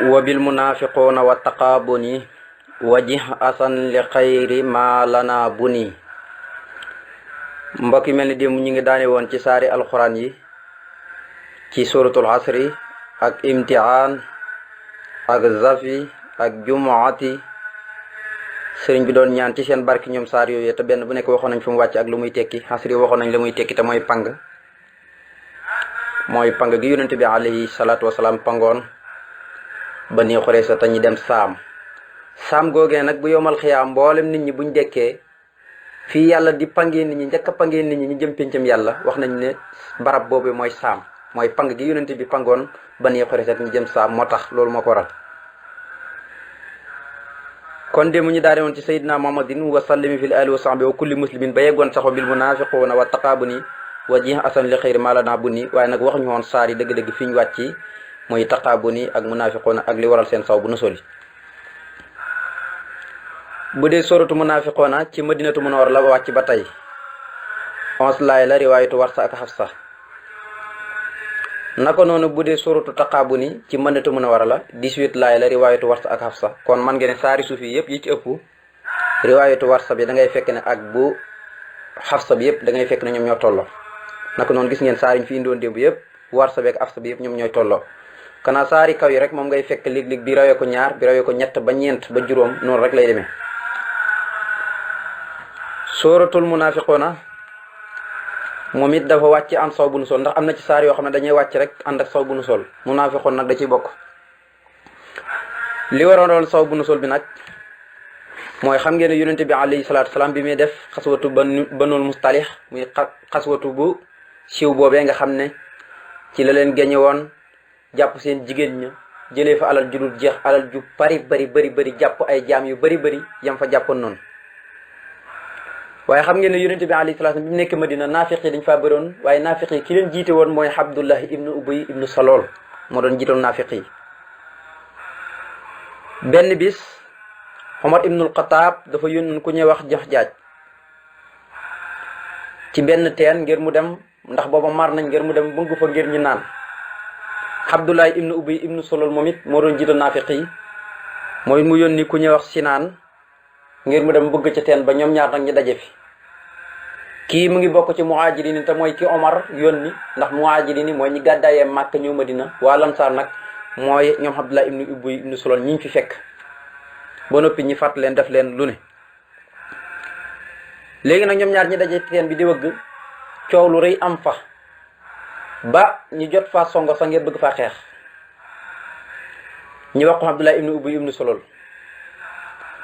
wa bil munafiquna wa taqabuni wajih asan li xayri ma lana buni. mbokk yi mel ni démb ñu ngi daane woon ci saari alxuraan yi ci suratul asri ak imtihaan ak zafi ak jumuati sëriñ bi doon ñaan ci seen barki ñoom saar yooyu te benn bu nekk waxoon nañ fi mu wàcc ak lu muy tekki asri waxoon nañ la muy tekki te mooy pang gi yonente bi alayhi salaatu wasalaam pangoon ba nii xoree sa te ñi dem saam googee nag bu yomal xiyaam mboolem nit ñi buñ dekkee fii yàlla di pangee nit ñi njëkk a pangee nit ñi ñu jëm pencam yàlla wax nañ ne barab boobu mooy saam mooy pang gi yonente bi pangoon ba nii xoree sa ñu jëm saam moo tax loolu moo ko waral. kon de mu ñu daane woon ci sayyidina muhammadin wa sallimi fil ali wa sahbi wa kulli muslimin ba yeggoon saxo bil munafiquna wa taqabuni wa jih asan li xëyri malana bu ni waaye nag waxuñu woon saar yi dëgg-dëgg fi ñu wàcc mooy taqabuni ak munafiquna ak li waral seen saw bu nu soli. bu dee soratu munafiquna ci madinatu munawwara la wàcc ba tey 11 laay la riwaayatu warsa ak xafsa. naka noonu bu dee soratu taqabuni ci madinatu munawwara la 18 laay la riwaayatu warsa ak xafsa. kon man ngeen ne saari suuf yi yëpp yi ci ëpp riwaayatu warsa bi da ngay fekk ne ak bu xafsa bi yëpp da ngay fekk ne ñoom ñoo tolloo. naka noonu gis ngeen saar yi ñu fi indoon démb yëpp warsa bi ak xafsa bi yëpp ñoom ñooy tolloo. kanaa saari kaw yi rek moom ngay fekk léeg-léeg bi rawee ko ñaar bi rawee ko ñett ba ñeent ba juróom noonu rek lay demee. sooratul munafiquna moom it dafa wàcc am saw bu nu sol ndax am na ci saar yoo xam ne dañuy wàcc rek ànd ak saw bu nu sol munafiqun nag da ciy bokk. li waroon doon saw bu nu sol bi nag mooy xam ngeen ne yonente bi alayhi salaatu salaam bi muy def xaswatu banul mustalix muy xaswatu bu siiw boobee nga xam ne ci la leen gañe woon jàpp seen jigéen ña jëlee fa alal ju dul jeex alal ju bari jàpp ay jaam yu bari yam fa jàppoon noonu. waaye xam ngeen ne yonente bi alayhi salaam bi mu nekk Madina naafiq yi dañ faa bëroon waaye naafiq yi ki leen jiite woon mooy Abdullahi ibnu Ubay ibnu Salool moo doon jiitoon naafiq yi. benn bis Omar ibnul Xataab dafa yónnoon ku ñuy wax jox jaaj ci benn teen ngir mu dem ndax booba mar nañ ngir mu dem bëgg fa ngir ñu naan. Abdullahi ibnu Ubay ibnu Salool moom it moo doon jiitoon naafiq yi mooy mu yónni ku ñuy wax Sinaan ngir mu dem bëgg ca teen ba ñoom ñaar nag ñu daje fi. kii mu ngi bokk ci muhajirin te mooy ki Omar yónni ndax muhajirin mooy ñi gàddaayee Màkka ñëw Madina waa Lansaar nag mooy ñoom Abdullah ibnu Ubay ibnu Salool ñi ñu fi fekk ba noppi ñi fàtt leen def leen lu ne. léegi nag ñoom ñaar ñi daje teen bi di wëgg coow lu rëy am fa ba ñu jot faa songo sa ngir bëgg faa xeex. ñu wax ko Abdullah ibnu Ubay ibnu Salool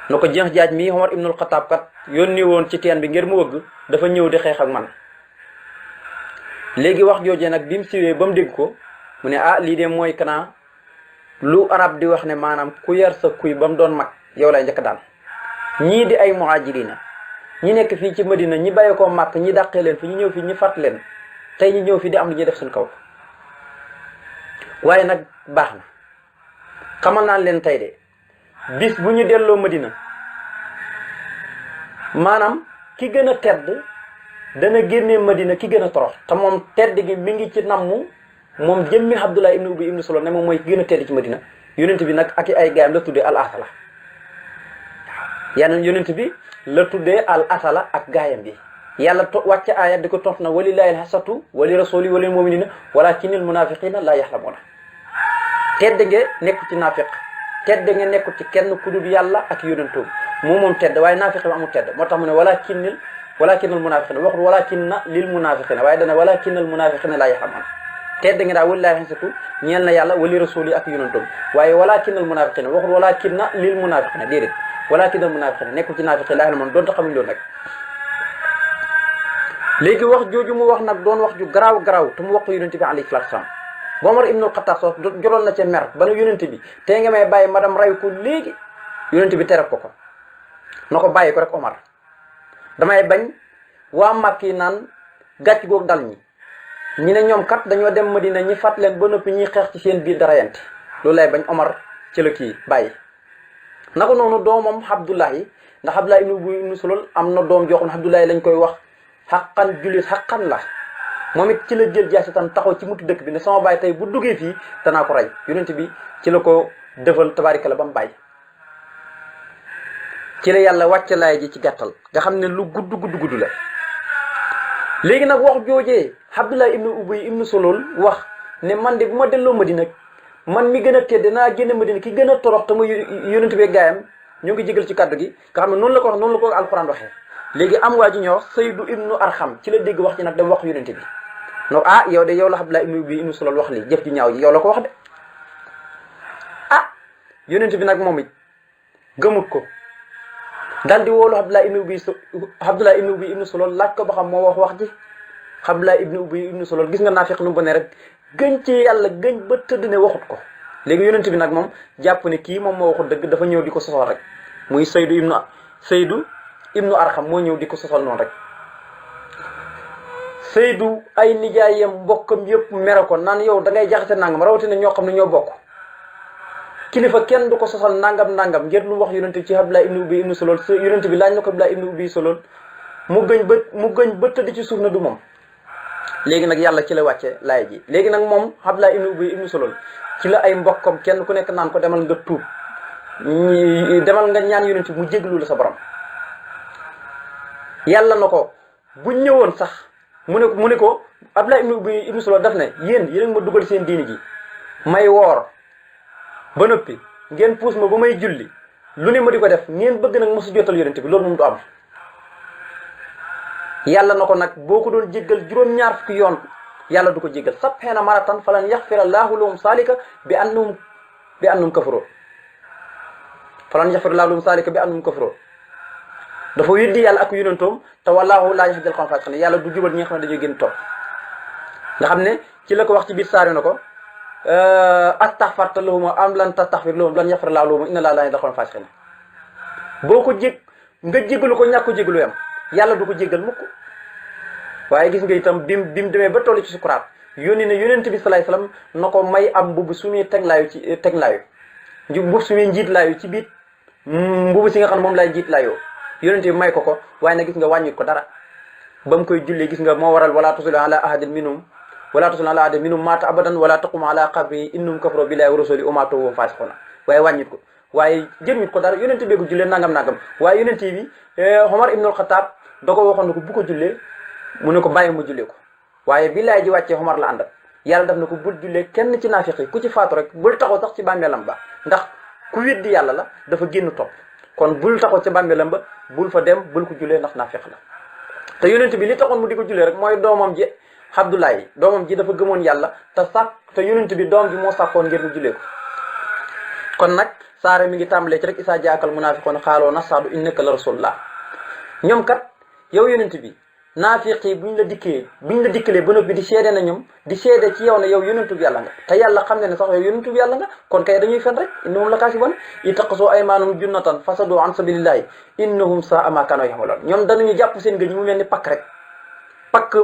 na ko jeex jaaj mii Omar ibnul Xataab kat yónni woon ci teen bi ngir mu wëgg dafa ñëw di xeex ak man. léegi wax joojee nag bi mu siwee ba mu dégg ko mu ne lii de mooy kanaa lu arab di wax ne maanaam ku yar sa kuy ba mu doon mag yow lay njëkk daal. ñii di ay muhajirina ñi nekk fii ci Madina ñi bàyyi koo màkk ñi dàqee leen fi ñu ñëw fi ñi fàtt leen tey ñi ñëw fi di am lu ñuy def suñ kaw. waaye nag baax na xamal naan leen tey de bis bu ñu delloo Madina maanaam ki gën a tedd dana génnee Madina ki gën a torox te moom tedd gi mi ngi ci nammu moom jëmmi Abdullah ibnu Ubay ibnu Salool ne moom mooy ki gën a tedd ci Madina. yonent bi nag ak ay gaayam la tuddee al asala yeneen yonent bi la tuddee al asala ak gaayam bi yàlla wàcce aaya di ko tontu na walillahi alxasatu wali rasuli walil muminina walakinil munafiqina la yaxlamuna. tedd nge nekk ci naafiq tedd nga nekkul ci kenn ku dul yàlla ak yonentoom moom tedd waaye naafiq bi amul tedd moo tax mu ne walakinnal munafiqina waxul walakinna lil munafiqina waaye dana walakinnal munafiqina laa yaxlamuun. tedd nga daal wallaahi xasatu ñeel na yàlla wali rasuli ak yonentoom waaye walakinnal munafiqina waxul walakinna lil munafiqina déedéet walakinnal munafiqina nekkul ci naafiq laa yaxlamuun doonte xamuñ loolu nag. léegi wax jooju mu wax nag doon wax ju garaaw te mu wax ko yonent bi alayhi salaatu salaam ba Omar ibnul Xataab soo joloon na ca mer ba ne yonent bi tey nga may bàyyi madam ray ko léegi yonent bi tere ko na ko bàyyi ko rek Omar damay bañ waa Màkk yi naan gàcc goog dal ñi ne ñoom kat dañoo dem Madina ñi fàtt leen ba noppi ñuy xeex ci seen biir dara yante loolu lay bañ Omar ci la kii bàyyi. naka noonu doomam Abdullahi ndax Abdullahi ibnu Ubay ibnu Salool am na doom joo xam ne Abdullahi lañ koy wax xaqan jullit xaqan la. moom it ci la jël jaasi tam taxaw ci mutu dëkk bi ne sama baay tey bu duggee fii danaa ko rey yonent bi ci la ko defal tabaarika la ba mu bàyyi. ci la yàlla wàcce laay ji ci gàttal nga xam ne lu gudd la. léegi nag wax joojee Abdullah ibnu Ubay ibnu Salul wax ne man de bu ma delloo Madina man mi gën a tedd naa génn Madina ki gën a torox te muy yonent bi gaayam ñu ngi jégal ci kàddu gi nga xam ne noonu la ko wax noonu la ko alxuraan waxee. léegi am waa ji ñuy wax Saydu ibnu Arxam ci la dégg wax ci nag dem wax yonent bi no yow de yow la Abdullah ibnu Ubay ibnu Salul wax lii jëf ji ñaaw ji yow la ko wax de yonent bi nag moom it gëmut ko daal di woolu Abdullah ibnu Ubay ibnu Salul laaj ko ba xam moo wax ji. Abdullah ibnu Ubay ibnu Salul gis nga naafiq nu mu ne rek gëñ ci yàlla gëñ ba tëdd ne waxut ko. léegi yonent bi nag moom jàpp ne kii moom moo waxut dëgg dafa ñëw di ko sosal rek muy Saydu ibnu Arxam moo ñëw di ko sosal noonu rek. Saydu ay nijaayam mbokkam yëpp mere ko naan yow da ngay jaxase nangam rawatina ñoo xam ne ñoo bokk. kilifa kenn du ko sosal nangam ngir lu wax yonent bi ci Abdullah ibnu Ubay ibnu Salul yonent bi laaj na ko Abdullah ibnu Ubay Salul mu gëñ ba tëdd ci suuf na du moom. léegi nag yàlla ci la wàcce laay ji léegi nag moom Abdullah ibnu Ubay ibnu Salul ci la ay mbokkam kenn ku nekk naan ko demal nga tuub demal nga ñaan yonent bi mu jéglu la sa borom. yàlla na ko bu ñëwoon sax mu ne ko Abdullah ibnu Ubay ibnu Salul daf ne yéen ma dugal seen diini ji may woor ba noppi ngeen puus ma ba may julli lu ne ma di ko def ngeen bëgg nag mosu jotal yonent bi loolu moom du am. yàlla na ko nag boo ko doon jéggal juróom-ñaar fukki yoon yàlla du ko jéggal sab'iina maratan falan yaxfira llaahu lahum zaalika bi annahum kafaroo falan yaxfira llaahu lahum zaalika bi annahum kafaroo dafa weddi yàlla ak yonentoom te wallaahu laa yahdil qawma faasiqiin yàlla du jubal ñi nga xam ne dañuy gën topp nga xam ne ci la ko wax ci biir saari na ko astaxfarta lahum am lan tastaxfir lahum lan yaxfira llaahu lahum inna llaaha laa yahdil qawma faasiqiin boo ko nga jégalu ko ñàkk ko jégalu yam yàlla du ko jéggal mukk. waaye gis nga itam bi mu demee ba toll ci sukuraat yónni na yonent bi salaay salaam na ko may am mbubb su muy teglaayu mbubb su muy njiitlaayu ci biir mbubb si nga xam ne moom laay njiitlaayoo yonent bi may ko waaye nag gis nga wàññit ko dara ba mu koy jullee gis nga moo waral wala tusalli ala ahadin minhum maata abadan wala taqum ala qabri innahum kafaru billahi wa rasuli wa maatu wa hum fasiquna waaye wàññit ko waaye jëriñut ko dara yonent bi ko jullee nangam waaye yonent bi Omar ibnul Xataab da ko waxoon ne ko bu ko jullee mu ne ko bàyyi mu jullee ko waaye bi laay ji wàccee Omar la àndal yàlla daf na ko bul jullee kenn ci naafiq yi ku ci faatu rek bul taxaw sax ci bàmmeelam ba ndax ku weddi yàlla la dafa génn topp kon bul taxaw ci bàmmeelam ba bul fa dem bul ko jullee ndax naafiq la. te yonent bi li taxoon mu di ko jullee rek mooy doomam ji Abdoulaye doomam ji dafa gëmoon yàlla te yonent bi doom ji moo sàkkoon ngir mu jullee ko kon nag saare mi ngi tàmbalee ci rek isaa jaakal munaafiqoon xaaloo nasaadu innaka la rasulullah ñoom kat yow yonent bi naafiq yi buñ la dikkalee ba noppi di seede na ñoom di seede ci yow ne yow yonentub yàlla nga te yàlla xam ne sax yow yonentub yàlla nga kon kay dañuy fen rek innahum la kaasibuun ittaqasoo aymaanahum junnatan fasadu an sabilillahi innahum saa ma kaanu ya'maluun ñoom danañu jàpp seen gëñ mu mel ni pakk rek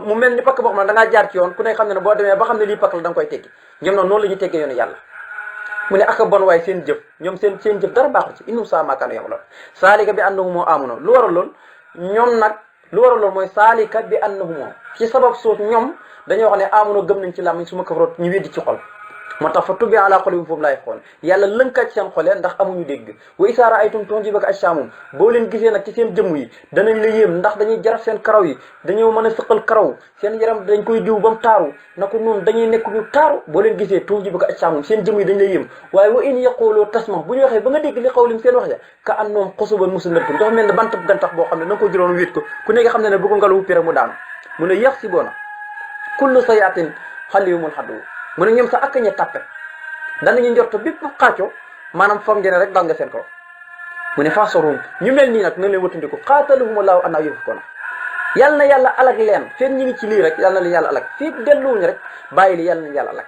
mu mel ni pakk boo xam ne da ngaa jaar ci yoon ku ne xam ne boo demee ba xam ne lii pakk la da nga koy teggi ñoom noonu la ñuy teggee yoonu yàlla mu ne ak bon waaye seen jëf ñoom seen jëf dara baaxul ci innahum saa ma kaanu ya'maluun saalika bi annahum aamanu lu waral lool ñoom nag lu waral loolu mooy saalika bi annahum ci sabab suuf ñoom dañoo wax ne amono gëm nañ ci làmmiñ suma kafaroot ñu weddi ci xol moo tax fa tubbi ala qulubihim foofu laay xool yàlla lënkaat seen xol ya ndax amuñu dégg wa izaa ra'aytum tu'jibuka ajsaamuhum boo leen gisee nag ci seen jëmm yi danañ la yéem ndax dañuy jaraf seen karaw yi dañoo mën a sëqal karaw seen yaram dañ koy diw ba mu taaru na ko noonu dañuy nekk ñu taaru boo leen gisee tu'jibuka ajsaamuhum seen jëmm yi dañ la yéem waaye wa in yaqulu tasma bu ñu waxee ba nga dégg li qawlihim seen wax ja ka annahum xusubun musannadatin dafa mel ne bant gantax boo xam ne na nga ko jëloon wéet ko ku nekk xam ne bu ko ngelaw wuppi rek mu daanu mu ne yaxsibuuna kullu sayaatin xaliyumul xadu mu ne ñoom sax ak ña tàppe danañu njort bépp xaaco maanaam foog ngeen rek dal nga seen kaw mu ne fasarum ñu mel nii nag na leen wëttandiku xaatalahumullahu annaa yufakuna yal na yàlla alag leen feeg ñi ngi ci lii rek yal na leen yàlla alag fii delluwuñu rek bàyyi li yal na yàlla alag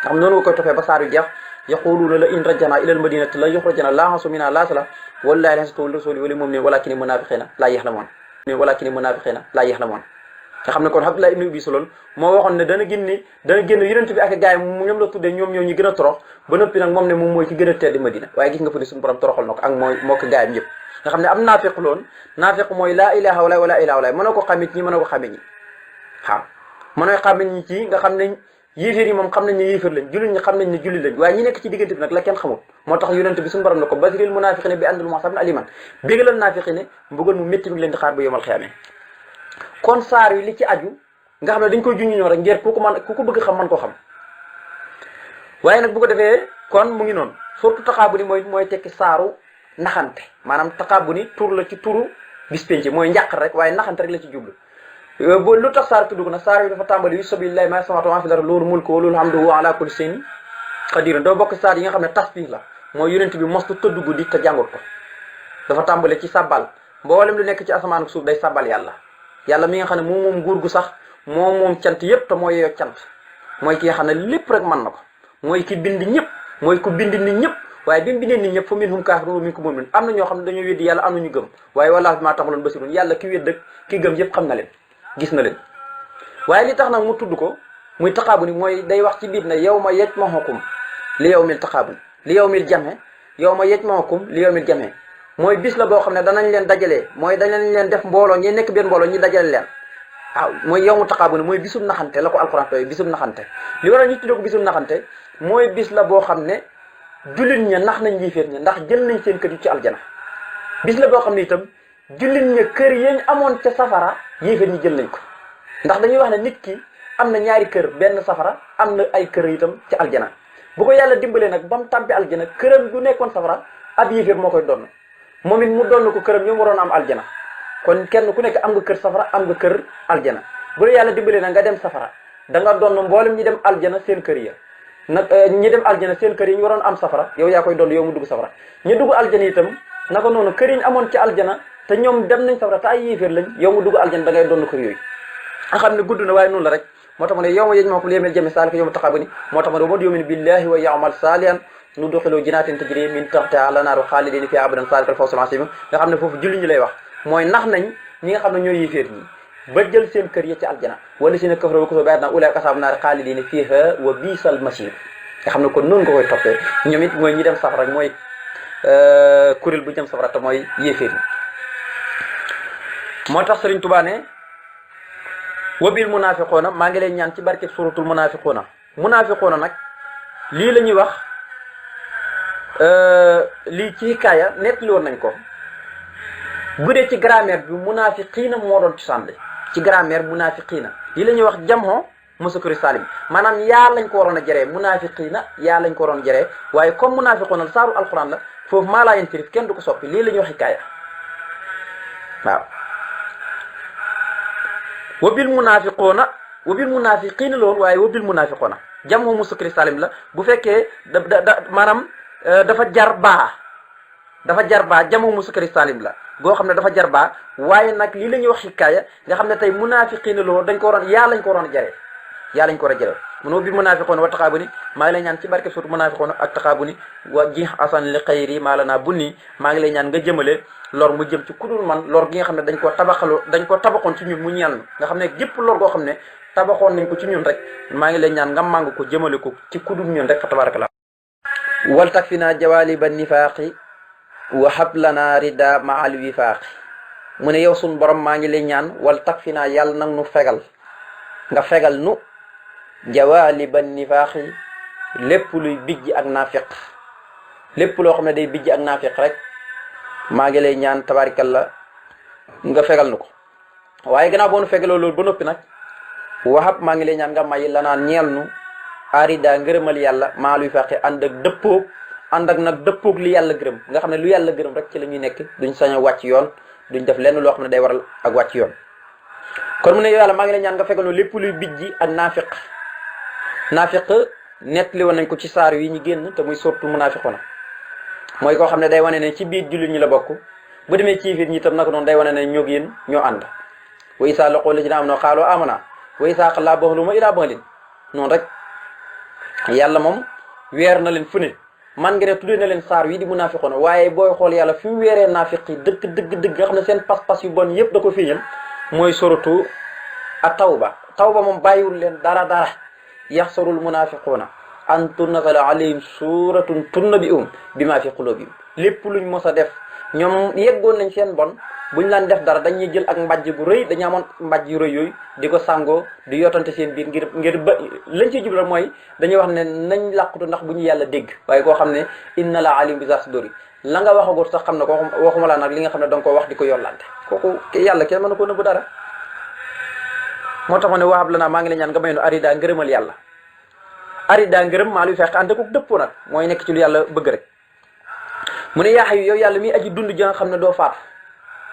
nga xam noonu nga koy toppee ba saar yu jeex yaquluuna la in rajana ilal madinati la yuxrajana laa hasu mina laa sala wallahi lansatu rasuli wali moom ne walakini munafiqina laa yaxlamoon nga xam ne kon Abdullah ibn Ubay Salul moo waxoon ne dana génn yonent bi ak gaay ñoom la tuddee ñoom ñoo ñu gën a torox ba noppi nag moom ne moom mooy ci gën a tedd Madina waaye gis nga fa ne suñu borom toroxal na ko ak moo ko gaayam yëpp nga xam ne am naafiq loon naafiq mooy laa ilaha wala ilaha wala mën na ko xamit ñi mën na ko xamit ñi waaw mënooy xamit ñi ci nga xam ne yéeféer yi moom xam nañ ne yéeféer lañ jullit ñi xam nañ ne jullit lañ waaye ñi nekk ci diggante bi nag la kenn xamul moo tax yonent bi suñu borom ne ko basiril munaafiqiina bi anna lahum azaaban aliiman bégalal naafiqi ne mbugal mu métti mi ngi leen di xaar ba yomal xiyaame kon saar yi li ci aju nga xam ne dañ koy junñu ñoo rek ngir ku ko bëgg xam man koo xam waaye nag bu ko defee kon mu ngi noonu surtout taxaabuni mooy tekki saaru naxante maanaam taxaabuni tur la ci turu bis penc mooy njàq rek waaye naxante rek la ci jublu lu tax saar tudd ko nag saar yi dafa tàmbali yu sabilillahi ma samawati wa ma fil ardi lahu mulku wa lahu hamdu wa ala kulli shay'in qadir doo bokk saar yi nga xam ne tasbih la mooy yonent bi mostu tëdd guddi te jàngut ko dafa tàmbale ci sabbal mboolem lu nekk ci asamaan ak suuf day sabbal yàlla mi nga xam ne moom nguur gu sax moom cant yépp te mooy yeyoo cant mooy ki nga xam ne lépp rek mën na ko mooy ki bind ñëpp mooy ku bind nit ñëpp waaye bi mu bindee nit ñëpp fa minhum kaafirun wa minkum mu'minun am na ñoo xam ne dañoo weddi yàlla am na ñu gëm waaye wallaahi bimaa ta'maluun basiirun yàlla ki wedd ak ki gëm yëpp xam na leen gis na leen waaye li tax nag mu tudd ko muy taqaabuni mooy day wax ci biir ne yawma yajma'ukum li yawmil taqaabuni li yawmil jam'i yawma yajma'ukum li yawmil jam'i mooy bis la boo xam ne danañ leen dajalee mooy danañ leen def mbooloo ñi nekk benn mbooloo ñi dajale leen waaw mooy yawmu taqaabuni mooy bisum naxante la ko alquran tooy bisum naxante li waral ñu tuddee ko bisum naxante mooy bis la boo xam ne jullit ña nax nañ yéeféer ña ndax jël nañ seen kër yu ci aljana bis la boo xam ne itam jullit ña kër yañ amoon ca safara yéeféer ñi jël nañ ko ndax dañuy wax ne nit ki am na ñaari kër benn safara am na ay kër itam ci aljana bu ko yàlla dimbalee nag ba mu tàbbi aljana këram gu nekkoon safara ab yéeféer moo koy donn moom it mu donn ko këram ñoom waroon am aljana kon kenn ku nekk am nga kër safara am nga kër aljana bu la yàlla dimbalee nag nga dem safara da nga donn mboolem ñi dem aljana seen kër ya nag ñi dem aljana seen kër yi ñu waroon am safara yow yaa koy donn yow mu dugg safara ñu dugg aljana itam naka noonu kër yi ñu amoon ci aljana te ñoom dem nañ safara te ay yéeféer lañ yow mu dugg aljana da ngay donn kër yooyu nga xam ne gudd na waaye noonu la rek moo tax ma ne yow ma yajma'ukum li yawmil jam'i zaalika yawmu taqaabuni moo tax ma ne wa man yu'min billahi wa ya'mal saalihan nudxilu jannatin tajri min tahtiha al-anhaaru xaalidiina fiihaa abadan zaalika al-fawzul aziim nga xam ne foofu julli ñi lay wax mooy nax nañ ñi nga xam ne ñooy yéeféer ñi ba jël seen kër ya ci aljana wala si ne kafaru wa kafaru bi aayatinaa ulaa'ika ashaabu naari xaalidiina fiihaa wa bi'sal masiir nga xam ne kon noonu nga koy toppee ñoom it mooy ñi dem safara mooy kuréel bu jëm safara te mooy yéeféer ñi moo tax Sëriñ Tuubaa ne wabil munaafiquuna maa ngi lay ñaan ci barkeb suratul munaafiquuna nag lii la ñuy wax lii ci hikaaya nettali woon nañ ko bu dee ci grammaire bi munaafiqiina moo doon cosaan li ci grammaire munaafiqiina lii la ñuy wax jamho musakkari salim maanaam yaa lañ ko waroon a jëree munaafiqiina yaa lañ ko waroon a jëree waaye comme munaafiquuna la saaru alquran la foofu maa laa yéen firif kenn du ko soppi lii la ñuy wax hikaaya waaw wabil munaafiqiina loolu waaye wabil munaafiquuna jamhu musakkari salim la bu fekkee maanaam dafa jar baa jamhu musakkari salim la goo xam ne dafa jar baa waaye nag lii la ñuy wax hikaaya nga xam ne tey munaafiqiina loolu dañ ko waroon yaa lañ ko waroon a jaree yaa lañ ko war a jëlee mun wabil munaafiquuna wa taqaabuni maa ngi lay ñaan ci barke surtout munaafiquuna ak taqaabuni wa ji asan li xayri maa la naa bunni maa ngi lay ñaan nga jëmale lor mu jëm ci kudul man lor gi nga xam ne dañ ko tabaxoon ci ñun mu ñaan nga xam ne gépp lor goo xam ne tabaxoon nañ ko ci ñun rek maa ngi lay ñaan nga màng ko jëmale ko ci kudul ñun rek fa tabarakallah wal takfina jawaliba nifaaqi wa hablana rida ma al wifaaqi mu ne yow sun borom maa ngi lay ñaan wal takfina yàlla nag nu fegal nga fegal nu jawaliba nifaaqi lépp luy bijj ak naafiq lépp loo xam ne day bijj ak naafiq rek maa ngi lay ñaan tabarakallah nga fegal nu ko waaye gannaaw boo nu fegaloo loolu ba noppi nag waxab maa ngi lay ñaan nga may la naan ñeel nu arida ngërëmal yàlla maa luy faqe ànd ak nag dëppoog li yàlla gërëm nga xam ne lu yàlla gërëm rek ci la ñuy nekk duñ sañ a wàcc yoon duñ def lenn loo xam ne day waral ak wàcc yoon kon mu ne yàlla maa ngi lay ñaan nga fegal nu lépp luy bijji ak naafiq nett li woon nañ ko ci saar yi ñu génn te muy suratul munaafiquuna mooy koo xam ne day wane ne ci biir jullit ñi la bokk bu demee ci fiir ñi itam naka noonu day wane ne ñoo yéen ñoo ànd wa isaa laqul lazina amanu qaalu aamana wa isaa xallaa ba'duhum ilaa ba'din noonu rek yàlla moom weer na leen fu ne man nga ne tuddee na leen saar yi di munaafiquuna waaye booy xool yàlla fi mu weeree naafiq yi dëgg nga xam ne seen pas-pas yu bon yëpp da ko fiiñal mooy suratu at tawba moom bàyyiwul leen dara yaxsarul munaafiquuna an tunzala alayhim suratun tunabbi'uhum bima fi qulubihim. lépp luñ mos a def ñoom yeggoon nañ seen bon buñ laan def dara dañuy jël ak mbàjj bu rëy, dañu amoon mbàjj yu rëy yooyu di ko sàngoo di yootante seen biir ngir ba lañ ci jublu mooy dañuy wax ne nañ làqutu ndax bu ñu yàlla dégg. waaye koo xam ne inna la alim bi zaati suduuri la nga waxagut sax xam ne ko waxuma laa nag li nga xam ne danga ko wax di ko yollante. kooku yàlla kenn mën na ko nëbb dara. moo tax ma ne wahab lanaa maa ngi la ñaan nga may nu arida ngërëmal yàlla. arida ngërëm maa luy fekk ànd ko dëppoo nag mooy nekk ci lu yàlla bëgg rek. mu ne yaa hayyu yow yàlla mi aji dund ji nga xam ne doo faatu.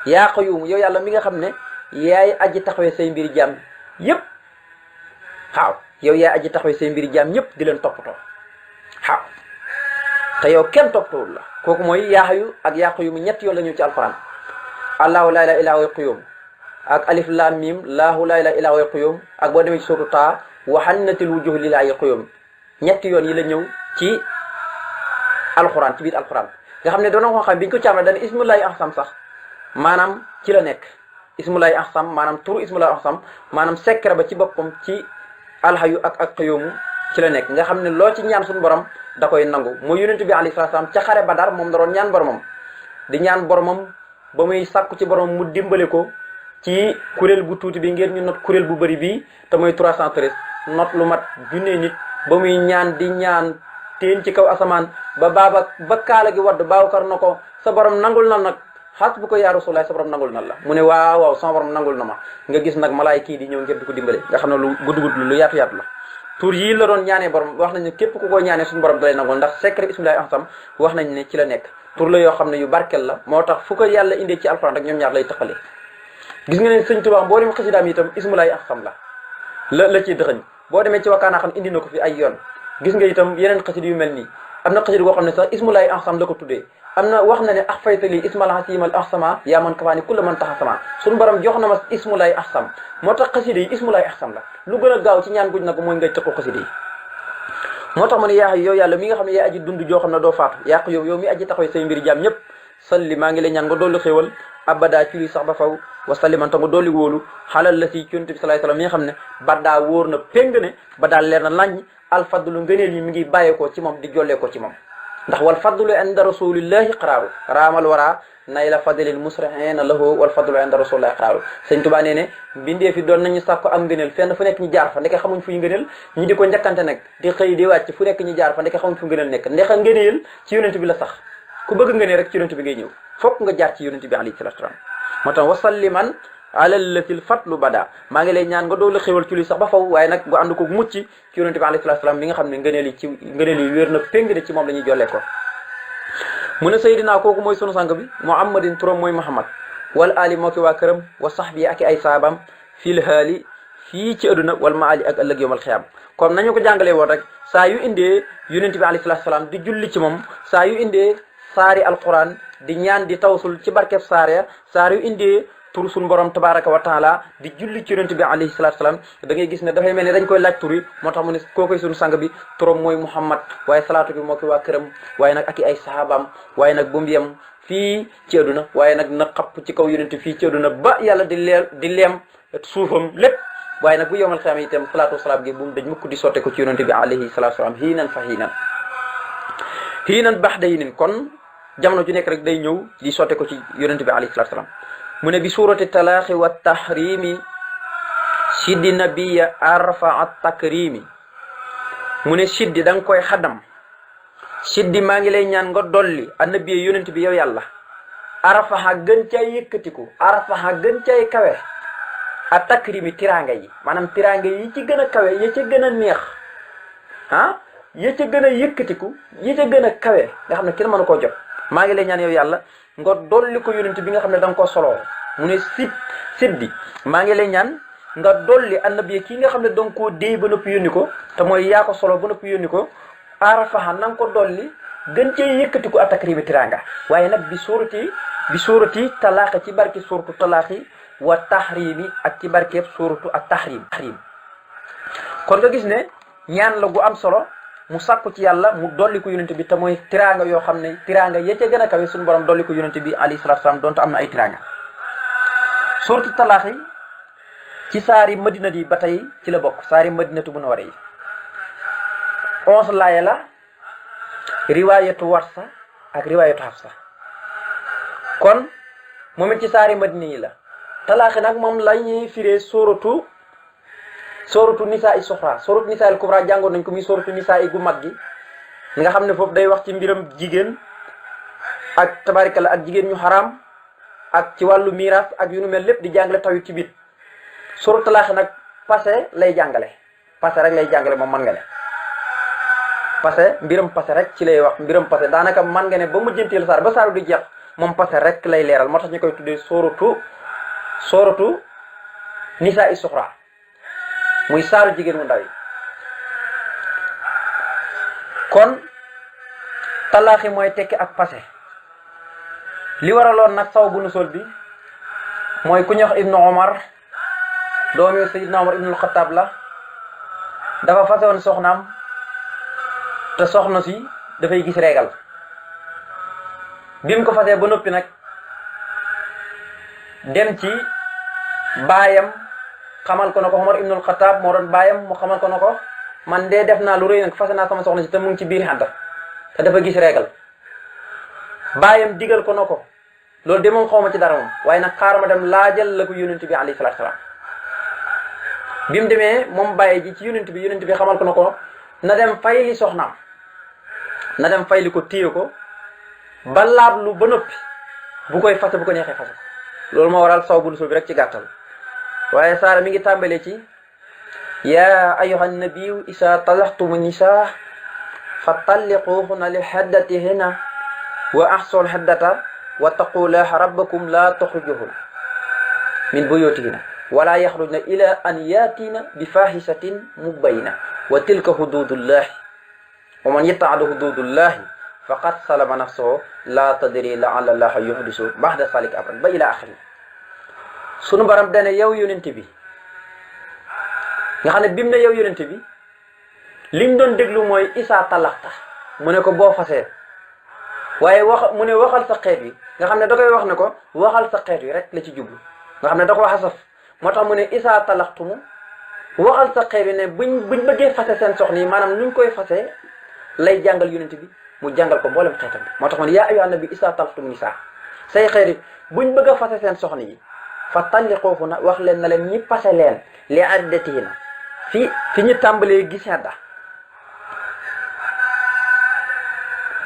yaa qayyuum yow yàlla mi nga xam ne yaay aji taxawee say mbiri jaam yëpp. waaw yow yaay aji taxawee say mbiri jaam ñëpp di leen toppatoo. waaw te yow kenn toppatoowul la. kooku mooy yaa hayyu ak yaa qayyuum ñetti yoon la ñëw ci alquran. allahu laa ilaaha illaa huwal qayyuum ak alif laam miim laahu laa ilaaha illaa huwal qayyuum ak boo demee ci suuratu taa wa hannatil wujuuhu lillaahi hayyul qayyuum ñetti yoon yi la ñëw ci alquran ci biir alquran. nga xam ne doona ko xam biñ ko càmbar dana ismullahi ahsam sax maanaam ci la nekk. ismullahi ahsam maanaam turu ismullahi ahsam maanaam secret ba ci boppam ci alhayu ak qayyumu ci la nekk. nga xam ne loo ci ñaan suñu borom da koy nangu. mooy yonent bi alayhi salaam ca xare Badar moom da doon ñaan boromam di ñaan boromam ba muy sàkku ci borom mu dimbale ko ci kuréel bu tuuti bi ngeen ñu not kuréel bu bëri bii te mooy 313 not lu mat junne nit ba muy ñaan di ñaan teen ci kaw asamaan ba kaala gi wadd Baabakar na ko sa borom nangul na nag xas bu ko yaa Rasulullaah sa borom nangul na la. mu ne waaw sama borom nangul na ma. nga gis nag malaay kii di ñëw ngir di ko dimbale nga xam ne lu gudd lu yaatu la. tur yii la doon ñaanee borom wax nañ ne képp ku ko ñaanee suñu borom dalay nangul ndax secret ismullahi ahsam wax nañ ne ci la nekk. tur la yoo xam ne yu barkel la moo tax fu ko yàlla indee ci alxuraan rek ñoom ñaar lay tëqale. gis nga ne sëñ Tuubaa mboolem xasidaam itam ismullahi ahsam la ciy dëxëñ. boo demee ci wakkaanaa xam indi na ko fi ay yoon. gis nga itam yeneen xasid yu mel nii am na xasid boo xam ne sax ismullahi ahsam la ko tuddee. am na wax na ne ax faytali ismal hasimal ahsama yaa man kafaani kulla man taxasama suñu borom jox na ma ismullahi ahsam moo tax xasida yi ismullahi ahsam la. lu gën a gaaw ci ñaan guñ na ko mooy ngay tëqoo xasida yi. moo tax mu ne yaa yow yàlla mi nga xam ne yaa aji dund joo xam ne doo faatu yaa ko yow mi aji taxawee say mbiri jaam ñëpp salli maa ngi lay ñaan nga dolli xéewal abada ci luy sax ba faw wa sallimanta nga dolli wóolu xalal la si yonent bi sallallahu alayhi wasallam mi nga xam ne baddaa wóor na péng ne ba daal leer na lañ alfadlu ngëneel yi mi ngi bàyyeekoo ci moom di jollee ko ci moom. ndax wal fadlu inda rasulillahi qaraaru raamal wara nay la fadlil musrihina lahu wal fadlu inda rasulillahi qaraaru. sëñ Tuubaa nee ne mbindee fi doon nañu sàkko am ngëneel fenn fu nekk ñu jaar fa ndeke xamuñ fuy ngëneel ñi di ko njëkkante nag di xëy di wàcc fu nekk ñu jaar fa ndeke xamuñ fu ngëneel nekk ndexa ngëneel ci yonent bi la sax ku bëgg ngëneel rek ci yonent bi ngay ñëw fokk nga jaar ci yonent bi alayhi salaatu wa salaam. moo tax wasalliman alal latil fatlu bada maa ngi lay ñaan nga doolu xéwal ci luy sax ba faw waaye nag nga ànd ko mucc ci yonent bi alayhi salaatu wa salaam bi nga xam ne ngëneel yi wér na péng de ci moom la ñuy jollee ko. mu ne Seydina kooku mooy sunu sang bi Muhammadin turam mooy Muhammad wal ali moo ki waa këram wa sahbi ak ay saabam fil haali fii ci adduna wal maali ak ëllëg yawmal xiyaam. comme nañu ko jàngalee woon rek saa yu indee yonent bi alayhi salaatu wa salaam di julli ci moom saa yu indee saari alquran di ñaan di tawsul ci barkeb saare saa yu indee tur suñu borom tabaraka wa taala di julli ci yonent bi alayhi salaatu salaam da ngay gis ne dafay mel ni dañ koy laaj tur yi moo tax mu ne koo koy suñu sang bi turam mooy Muhammad waaye salaatu bi moo ki waa këram waaye nag ak i ay sahabaam waaye nag bu mu yem fii ci adduna waaye nag na xapp ci kaw yonent fii ci adduna ba yàlla di leem suufam lépp waaye nag bu yowmal xiyaama itam salaatu salaam gi bu mu dañ mukk di sotte ko ci yonent bi alayhi salaatu salaam hiinan fa hiinan baax day nin kon jamono ju nekk rek day ñëw di sotte ko ci yonent bi alayhi salaatu salaam. mu ne bi suurati talaaxi wa tahrimi siddi nabiya arfa at takrimi mu ne siddi da nga koy xadam siddi maa ngi lay ñaan nga dolli annabiya yonent bi yow yàlla arfaxa gën cay yëkkatiku arfaxa gën cay kawe a takrimi tiraanga yi maanaam tiraanga yi ci gën a kawe ya ca gën a neex ya ca gën a yëkkatiku ya ca gën a kawe nga xam ne kenn mënu koo jot maa ngi lay ñaan yow yàlla nga dolli ko yonent bi nga xam ne da nga ko soloo mu ne siddi maa ngi lay ñaan nga dolli annabi kii nga xam ne da nga koo déy ba noppi yónni ko te mooy yaa ko solo ba noppi yónni ko arafaha na nga ko dolli gën cee yëkkati ko atakrimi tiranga waaye nag bi suurati talaaxi ci barki suuratu talaaxi wa tahrimi ak ci barkeeb suuratu ak tahrim kon nga gis ne ñaan la gu am solo mu sàkku ci yàlla mu dolli ko yonent bi te mooy tiranga yoo xam ne tiranga ya ca gën a kawe suñu borom dolli ko yonent bi alayhi salaatu salaam donte am na ay tiranga suuratu talaaxi ci saari madina yi ba tey ci la bokk saari madinatu munawwara yi 11 laaya la riwaayatu Warsa ak riwaayatu Hafsa kon moom it ci saari madina yi la. talaaxi nag moom la ñuy firee sóoratu nisaa i soxra sóoratu nisaa il kubra jàngoon nañ ko muy sóoratu nisaa i gu mag gi nga xam ne foofu day wax ci mbiram jigéen ak tabarikala ak jigéen ñu xaraam ak ci wàllu miiras ak yu nu mel lépp di jàngale tawit ci biir sóoratu talaaxi nag passé lay jàngale passé rek lay jàngale moom man nga ne passé mbiram passé rek ci lay wax mbiram passé daanaka man nga ne ba mujjanteel saar ba saaru di jeex moom passé rek lay leeral moo tax ñu koy tuddee sóoratu nisaa i soxra muy saaru jigéen mu ndaw yi kon talaaxi mooy tekki ak passé li waraloon nag saw bu nu sol bi mooy ku ñuy wax ibnu omar doomi sayidna omar ibnul xataab la dafa fase woon soxnaam te soxna si dafay gis reegal bi mu ko fasee ba noppi nag dem ci baayam xamal ko na ko Omar ibnul Xataab moo doon baayam mu xamal ko na ko man de def naa lu rëy nag fase naa sama soxna si te mu ngi ci biir xanta te dafa gis reegal baayam digal ko na ko loolu de moom xaw ma ci dara moom waaye nag xaaral ma dem laajal la ko yonent bi alayhi salaatu salaam bi mu demee moom bàyyi ji ci yonent bi xamal ko na ko na dem fay li soxnaam na dem fay li ko téye ko ba laablu ba noppi bu koy fase bu ko neexee fase ko loolu moo waral saw bu nusul bi rek ci gàttal waaye saara mi ngi tàmbalee ci yaa ayyuhan nabiyyu isaa talaxtumu nisaa fa talliquhunna li haddatihinna wa ahsul haddata wa taqullaha rabbakum la tuxrijuhunna min buyutihinna wala yaxrujna ila an yaatina bi fahishatin mubayyina wa tilka hududullahi wa man yataadda hududullahi faqad salama nafsahu la tadri la'alla allaha yuhdisu ba'da zalika amran ba ila axiri sunu baram dane yow yonent bi nga xam ne bim ne yow yonent bi lim doon déglu mooy isaa talaxta mu ne ko boo fasee waaye mu ne waxal sa xeet wi nga xam ne da koy wax ne ko waxal sa xeet wi rek la ci jublu nga xam ne da ko xasaf moo tax mu ne isaa talaxtumu waxal sa xeet wi ne buñ bëggee fase seen soxna yi maanaam nuñ koy fasee lay jàngal yonent bi mu jàngal ko mboolem xeetam bi moo tax mu ne yaa ayyuhan nabi isaa talaxtumu nisaa say xeet yi buñ bëgg a fase seen soxna yi fa talliquhunna wax leen na leen ñi pase leen li addatihinna fi ñu tàmbalee gis xedda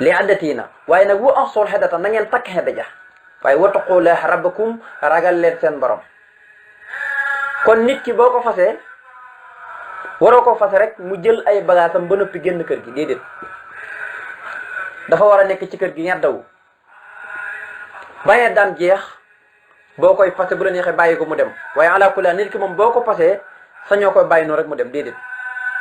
li addatihinna waaye nag wa ahsul xeddata na ngeen takk xedda ja waaye wattaqullaha rabbakum ragal leen seen borom kon nit ki boo ko fasee waroo ko fase rek mu jël ay bagaasam ba noppi génn kër gi déedéet dafa war a nekk ci kër gi ñeddawu bàyyee daan jeex boo koy fase bu la neexee bàyyi ko mu dem waaye ala kulli nit ki moom boo ko fasee sañoo koy bàyyi noonu rek mu dem déedéet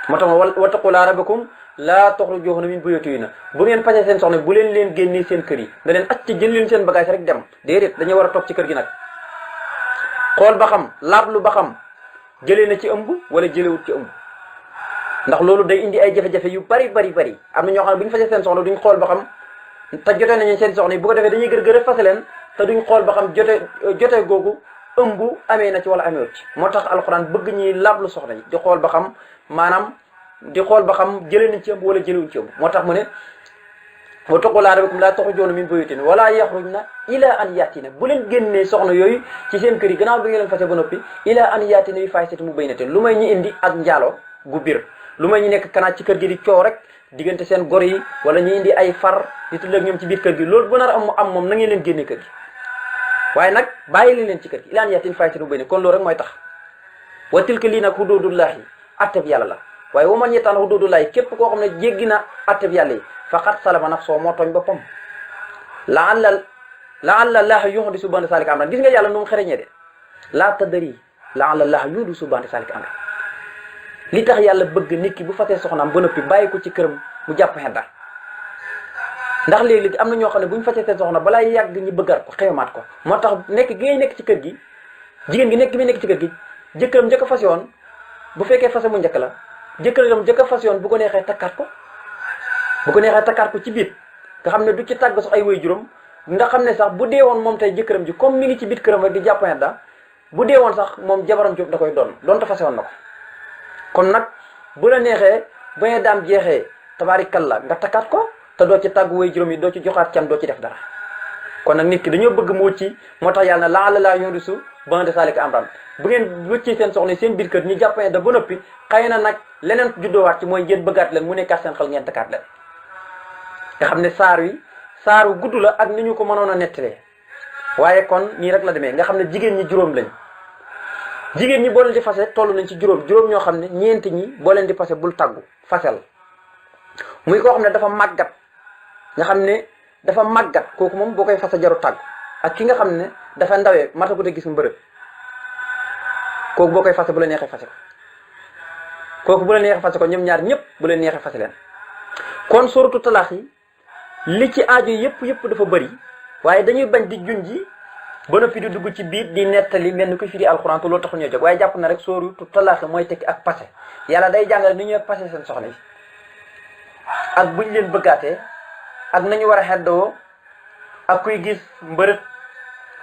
moo tax wattaqullaaha rabbakum laa tuxrijuuhunna min buyuutihinna bu ngeen fasee seen soxna bu leen génnee seen kër yi nga leen acc jël leen seen bagage rek dem déedéet dañuy war a toog ci kër gi nag xool ba xam laablu ba xam jëlee na ci ëmb wala jëlewut ci ëmb ndax loolu day indi ay jafe-jafe yu bari am na ñoo xam ne bu ñu fasee seen soxna duñ xool ba xam te jotee nañu seen soxna yi bu ko defee dañuy gër fase leen te duñ xool ba xam jote googu ëmb amee na ci wala amewut ci moo tax alxuraan bëgg ñuy laablu soxna yi di xool ba xam maanaam di xool ba xam jëlee nañ ci ëmb wala jëlewuñ ci ëmb moo tax mu ne wattaqullaaha rabbakum laa tuxrijuuhunna min buyuutihinna wala yaxrujna ila an yaatina bu leen génnee soxna yooyu ci seen kër yi gannaaw bi ngeen leen fase ba noppi ila an yaatina bi faahishatin mubayyinatin lu may ñu indi ak njaalo gu bir lu may ñu nekk kanaat ci kër gi di coow rek diggante seen gor yi wala ñu indi ay far di tudd ak ñoom ci biir kër gi loolu bu nar am moom na ngeen leen génnee kër gi waaye nag bàyyi leen ci kër gi ila an yaatina bi faahishatin mubayyinatin kon loolu rek mooy tax wa tilka lii nag huduudullaahi atteb yàlla la waaye wa man yata'adda huduudallahi képp koo xam ne jéggi na atteb yàlla yi faqad salama nafsahu moo tooñ boppam la'alla llaaha yuhdisu ba'da zaalika amran gis nga yàlla nu mu xereñee de laa tadri la'alla llaaha yuhdisu ba'da zaalika amran li tax yàlla bëgg nit ki bu fasee soxnaam ba noppi bàyyi ko ci këram mu jàpp xedda ndax léegi am na ñoo xam ne bu ñu fasee seen soxna balaa yàgg ñu bëggar ko xewmaat ko moo tax nekk gi ngay nekk ci kër gi jigéen gi nekk bi nekk ci kër gi jëkkëram njëkk a fase woon bu fekkee fase mu njëkk la jëkkëram njëkk a fase woon bu ko neexee takkaat ko ci biir nga xam ne du ci tàgg sax ay waajuram nga xam ne sax bu dee woon moom tey jëkkëram ji comme mi ngi ci biir këram rek di jàpp xedda bu dee woon sax moom jabaram jóg da koy doon te fase woon na ko kon nag bu la neexee bañee daam jeexee tabaarikalla nga takkaat ko te doo ci tàggu way juróom yi doo ci joxaat can doo ci def dara. kon nag nit ki dañoo bëgg mu wut ci moo tax yàlla na laala laa yurisu ba'da zaalika amran bu ngeen wëccee seen soxna seen biir kër ñu jàppee da ba noppi xëy na nag leneen juddoowaat ci mooy ngeen bëggaat leen mu nekkaat seen xel ngeen takkaat leen. nga xam ne saaru gudd la ak ni ñu ko mënoon a nettalee waaye kon nii rek la demee nga xam ne jigéen ñi juróom lañ jigéen ñi boo leen di fase toll nañ ci juróom ñoo xam ne ñeenti ñi boo leen di fase bul tàggu fasel muy koo xam ne dafa màggat nga xam ne dafa màggat kooku moom boo koy fase jaru tàggu ak ki nga xam ne dafa ndawee matagut a gis mbërëb kooku boo koy fase bu la neexee fase ko kooku bu la neexee fase ko ñoom ñaar ñëpp bu leen neexee fase leen kon suratu talaax yi li ci aajo yëpp dafa bëri waaye dañuy bañ di junji ba noppi di dugg ci biir di nettali mel ni ko firi alxuraan te loolu taxul ñoo jóg waaye jàpp na rek suratu talaax mooy tekki ak passé yàlla day jàngale ni ñuy passé seen soxna yi ak buñ leen bëggaatee ak nañu war a xeddoo ak kuy gis mbërët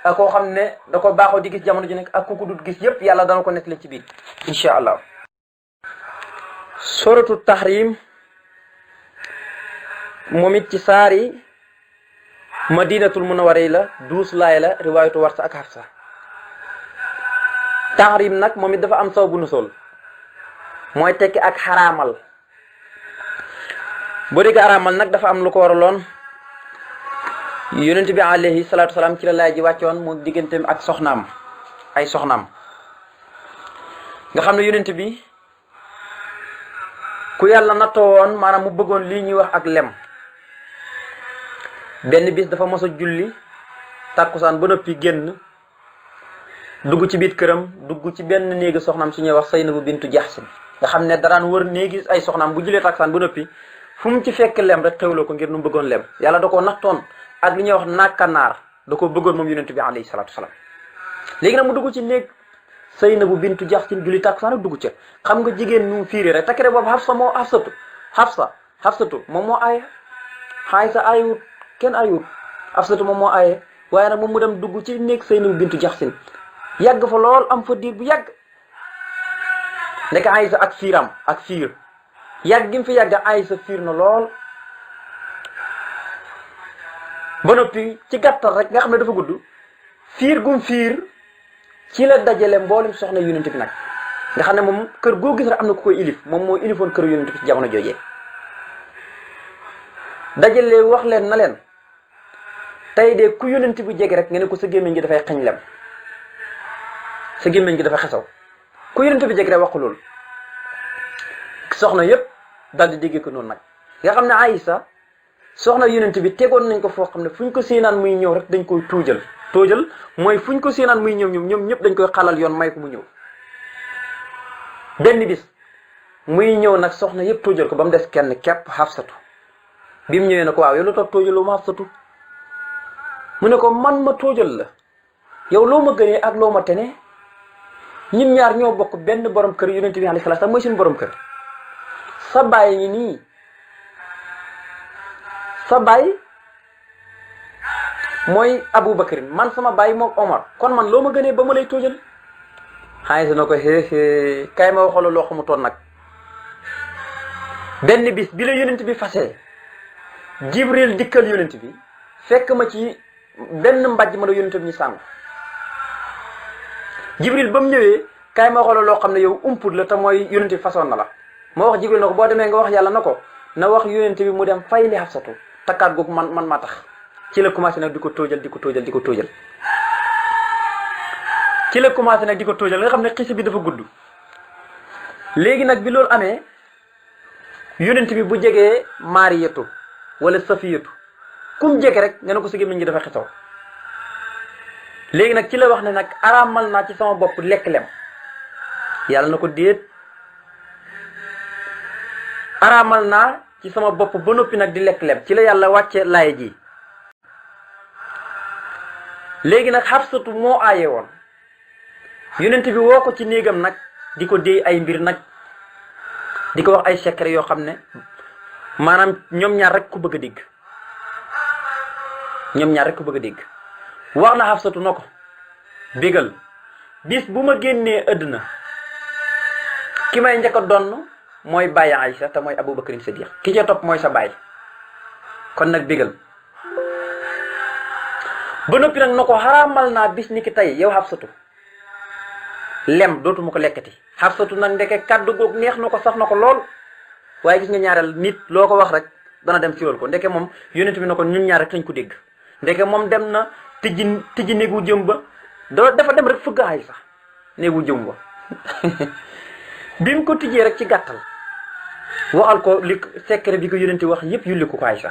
ak koo xam ne da ko baaxoo di gis jamono ji nekk ak ku ko dut gis yëpp yàlla dana ko nettali ci biir incha allah. suratu tahrim moom it ci saari madinatul munawwara la 12 laay la riwaayatu warsa ak hafsa tahrim nag moom it dafa am saw bu nu sol mooy tekki ak xaraamal boo dégg xaraamal nag dafa am lu ko waraloon yonent bi alayhi salaatu salaam ci la laay ji wàccoon mu digganteem ak soxnaam ay soxnaam nga xam ne yonent bi ku yàlla nattoo woon maanaam mu bëggoon lii ñuy wax ak lem benn bis dafa mos a julli tàkkusaan ba noppi génn dugg ci biir këram dugg ci benn néegi soxnaam su ñuy wax Saynabu bintu Jaxsin nga xam ne daraan wër néegi ay soxnaam bu jullee tàkkusaan ba noppi fu mu ci fekk lem rek xewloo ko ngir nu mu bëggoon lem yàlla da koo nattoon ak li ñuy wax nakkanaar da koo bëggoon moom yonent bi alayhi salaatu salaam léegi nag mu dugg ci néeg Saynabu bintu Jaxsin julli tàkkusaan ak dugg ca xam nga jigéen nu mu fiiri rek takkere boobu Xafsatu moom moo aaye Aysa aayut kenn ayut Xafsatu moom moo aaye waaye nag moom mu dem dugg ci néeg Saynabu bintu Jaxsin yàgg fa lool am fa diir bu yàgg nekk Aysa ak fiir yàgg gi mu fi yàgg Aysa fiir na lool ba noppi ci gàttal rek nga xam ne dafa gudd fiir gum fiir ci la dajale mboolem soxna yonent bi nag nga xam ne moom kër goo gis rek am na ku koy ilif moom moo ilifoon kër yonent bi ci jamono joojee dajale wax leen na leen tey de ku yonent bi jege rek nga ne ko sa gémmiñ gi dafay xañ lem sa gémmiñ gi dafa xesaw ku yonent bi jege rek wax ko loolu soxna yëpp daal di déggee ko noonu nag nga xam ne Aysa soxna yonent bi tegoon nañ ko foo xam ne fu ñu ko séenaan muy ñëw rek dañ koy toojal mooy fu ñu ko séenaan muy ñëw ñoom ñëpp dañ koy xalal yoon may ko mu ñëw benn bis muy ñëw nag soxna yëpp toojal ko ba mu des kenn képp Xafsatu bi mu ñëwee ne ko waaw yow lu tax toojaloo ma Xafsatu mu ne ko man ma toojal la yow loo ma gënee ak loo ma tene ñun ñaar ñoo bokk benn borom kër yonent bi alayhi salaam mooy suñu borom kër sa baay ngi nii sa baay mooy Abubakar man sama baay moom Omar kon man loo ma gënee ba ma lay toojal xaalis na ko xeexee kay ma waxoon loo xamutoon nag benn bis bi la yonent bi fasee Jibril dikkal yonent bi fekk ma ci benn mbàjj ma la yonent bi ñu sàngu Jibril ba mu ñëwee kay ma waxoon loo xam ne yow umput la te mooy yonent bi façon na la ma wax Jibril na ko boo demee nga wax yàlla na ko na wax yonent bi mu dem fay li Xafsatu takkaat googu man maa tax ci la commencé nag di ko tóojal ci la commencé nag di ko tóojal nga xam ne xisa bi dafa gudd léegi nag bi loolu amee yonent bi bu jegee Maariyatu wala Safiyatu kum jege rek nga ne ko sa gémmiñ gi dafa xesaw léegi nag ci la wax ne nag araamal naa ci sama bopp lekk lem yàlla na ko déet araamal naa ci sama bopp ba noppi nag di lekk lem ci la yàlla wàcce laay ji léegi nag Xafsatu moo aaye woon yonent bi woo ko ci néegam nag di ko déey ay mbir nag di ko wax ay secret yoo xam ne maanaam ñoom ñaar rek ku bëgg a dégg wax na Xafsatu na ko bégal bis bu ma génnee àddina ki may njëkk a donn mooy bàyyi Aïcha te mooy Abubakrin Siddiq ki ca topp mooy sa baay kon nag bégal ba noppi nag na ko xaraamal naa bis ni ki tey yow Xafsatu lem dootuma ko lekkati. Xafsatu nag ndeke kàddu goog neex na ko sax na ko lool waaye gis nga ñaareel nit loo ko wax rek dana dem siwal ko ndeke moom yonent bi na ko ñun ñaar rek lañ ko dégg ndeke moom dem na tijji néegu jëm ba dafa dem rek fëgg Aysa néegu jëm ba bi mu ko tijjee rek ci gàttal waxal ko li secret bi ko yonent wax yëpp yulli ko Aysa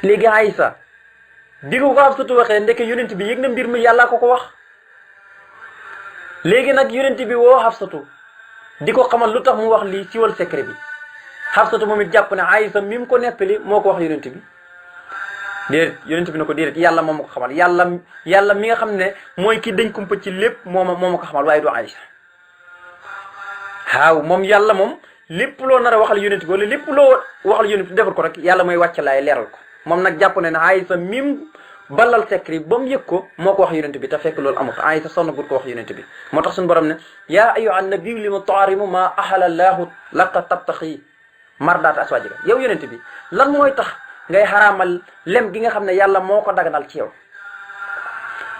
léegi Aysa bi ko Xafsatu waxee ndeke yonent bi yëg na mbir mi yàllaa ko wax léegi nag yonent bi woo Xafsatu di ko xamal lu tax mu wax lii siwal secret bi Xafsatu moom it jàpp ne Aysa mi mu ko nettali moo ko wax yonent bi déedéet yonent bi ne ko déedéet yàlla moo ma ko xamal yàlla mi nga xam ne mooy ki dañ kumpa ci lépp moo ma ko xamal waaye du Aysa waaw moom yàlla moom lépp loo nar a waxal yonent bi wala lépp loo waxal yonent bi defal ko rek yàlla mooy wàcc laay leeral ko moom nag jàpp ne ne Aysa mim balal secret ba mu yëg ko moo ko wax yonent bi te fekk loolu amul Aysa sonn bu ko wax yonent bi moo tax suñu borom ne yaa ayyuhan nabiyyu lima tuharrimu maa ahalla llaahu laka tabtaxi mardaat aswaajika yow yonent bi lan mooy tax ngay xaraamal lem gi nga xam ne yàlla moo ko daganal ci yow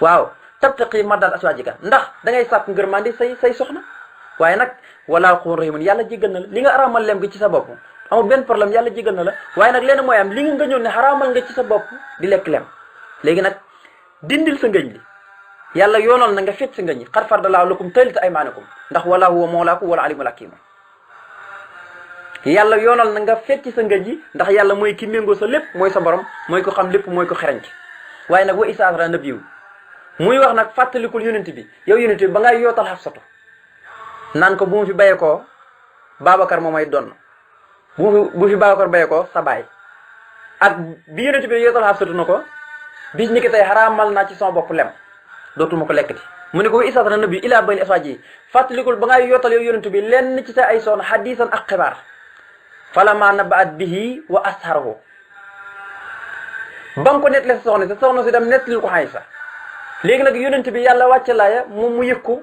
waaw tabtaxi mardaat aswaajika ndax da ngay sàkk ngërmandi say soxna waaye nag wala xun rahimun yàlla jéggal na la li nga xaraamal lem gi ci sa bopp amul benn problème yàlla jéggal na la waaye nag leen mooy am li nga ñëw ne xaraamal nga ci sa bopp di lekk lem léegi nag dindil sa ngëñ li yàlla yoonal na nga fet sa ngëñ yi xar fardalaahu lakum taylata aymaanikum ndax wala huwa mawlaakum wala alimul hakim yàlla yoonal na nga fet ci sa ngëñ yi ndax yàlla mooy ki méngoo sa lépp mooy sa borom mooy ko xam lépp mooy ko xereñ ci waaye nag wa isaasra nabiyu muy wax nag fàttalikul yonent bi yow yonent bi ba ngay yootal Xafsatu naan ko bu mu fi bayee koo Babacar moo may donn bu fi Babacar bayee koo sa baay ak bi yonent bi yootal Xafsatu na ko bis ni ki tey xaraamal naa ci sama bopp lem dootuma ko lekkati mu ne ko wa isaasra nabiyu ilaa bani aswaaji fàttalikul ba ngay yootal yow yonent bi lenn ci sa ay soxna hadiisan ak xibaar falammaa naba'at bihi wa asharahu ba nga ko nettali sa soxna si dem nettali ko Aysa léegi nag yonent bi yàlla wàcce laaya moom mu yëg ko